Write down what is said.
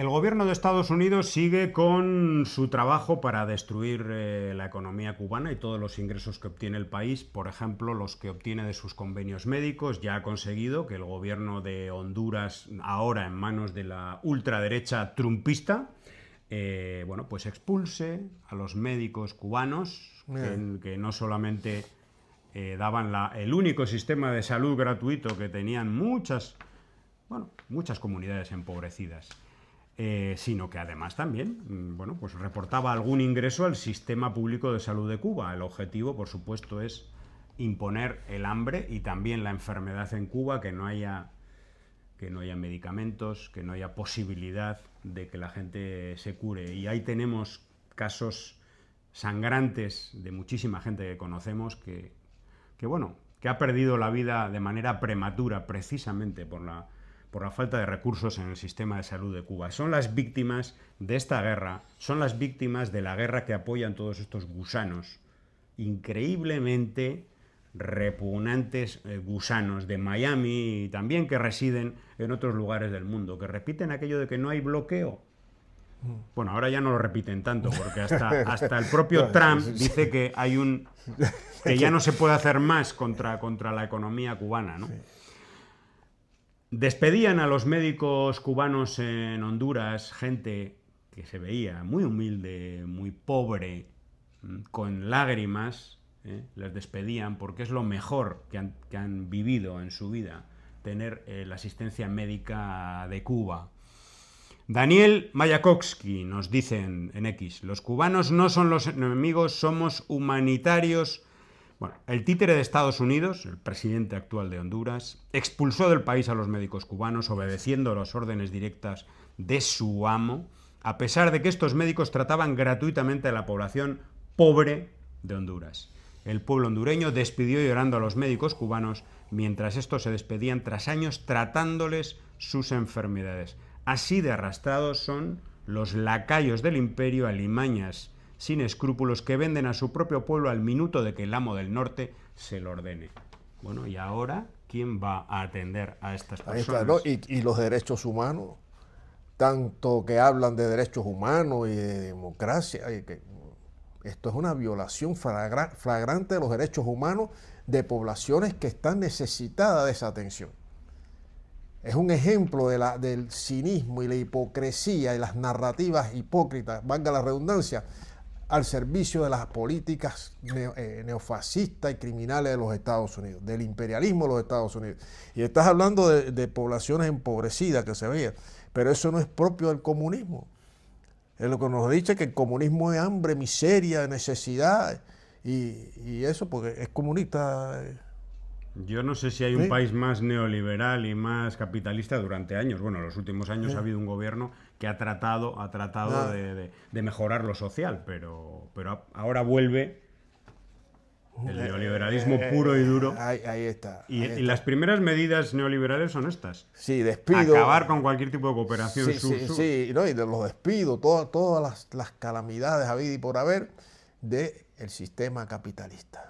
El gobierno de Estados Unidos sigue con su trabajo para destruir la economía cubana y todos los ingresos que obtiene el país, por ejemplo, los que obtiene de sus convenios médicos. Ya ha conseguido que el gobierno de Honduras, ahora en manos de la ultraderecha trumpista, bueno, pues expulse a los médicos cubanos que no solamente daban el único sistema de salud gratuito que tenían muchas comunidades empobrecidas. Sino que además también, bueno, pues reportaba algún ingreso al sistema público de salud de Cuba. El objetivo, por supuesto, es imponer el hambre y también la enfermedad en Cuba, que no haya medicamentos, que no haya posibilidad de que la gente se cure. Y ahí tenemos casos sangrantes de muchísima gente que conocemos que ha perdido la vida de manera prematura precisamente por la falta de recursos en el sistema de salud de Cuba. Son las víctimas de esta guerra, son las víctimas de la guerra que apoyan todos estos gusanos, increíblemente repugnantes gusanos de Miami y también que residen en otros lugares del mundo, que repiten aquello de que no hay bloqueo. Bueno, ahora ya no lo repiten tanto, porque hasta el propio Trump dice que que ya no se puede hacer más contra la economía cubana, ¿no? Despedían a los médicos cubanos en Honduras, gente que se veía muy humilde, muy pobre, con lágrimas, les despedían porque es lo mejor que han vivido en su vida, tener la asistencia médica de Cuba. Daniel Mayakovsky nos dice en X, los cubanos no son los enemigos, somos humanitarios. Bueno, el títere de Estados Unidos, el presidente actual de Honduras, expulsó del país a los médicos cubanos obedeciendo las órdenes directas de su amo, a pesar de que estos médicos trataban gratuitamente a la población pobre de Honduras. El pueblo hondureño despidió llorando a los médicos cubanos mientras estos se despedían tras años tratándoles sus enfermedades. Así de arrastrados son los lacayos del imperio, alimañas sin escrúpulos, que venden a su propio pueblo al minuto de que el amo del norte se lo ordene. Bueno, y ahora, ¿quién va a atender a estas personas? Ahí está, ¿no? Y los derechos humanos, tanto que hablan de derechos humanos y de democracia, esto es una violación flagrante de los derechos humanos de poblaciones que están necesitadas de esa atención. Es un ejemplo del cinismo y la hipocresía y las narrativas hipócritas, valga la redundancia, al servicio de las políticas neofascistas y criminales de los Estados Unidos, del imperialismo de los Estados Unidos. Y estás hablando de poblaciones empobrecidas que se veían, pero eso no es propio del comunismo. Es lo que nos dice que el comunismo es hambre, miseria, necesidad, y eso porque es comunista. Yo no sé si hay un país más neoliberal y más capitalista durante años. Bueno, en los últimos años ha habido un gobierno que ha tratado de mejorar lo social, pero ahora vuelve el neoliberalismo puro y duro. Ahí está. Y las primeras medidas neoliberales son estas. Sí, despido. Acabar con cualquier tipo de cooperación sur-sur. Sí, ¿no? Y de los despidos, todas las calamidades habidas y por haber del sistema capitalista.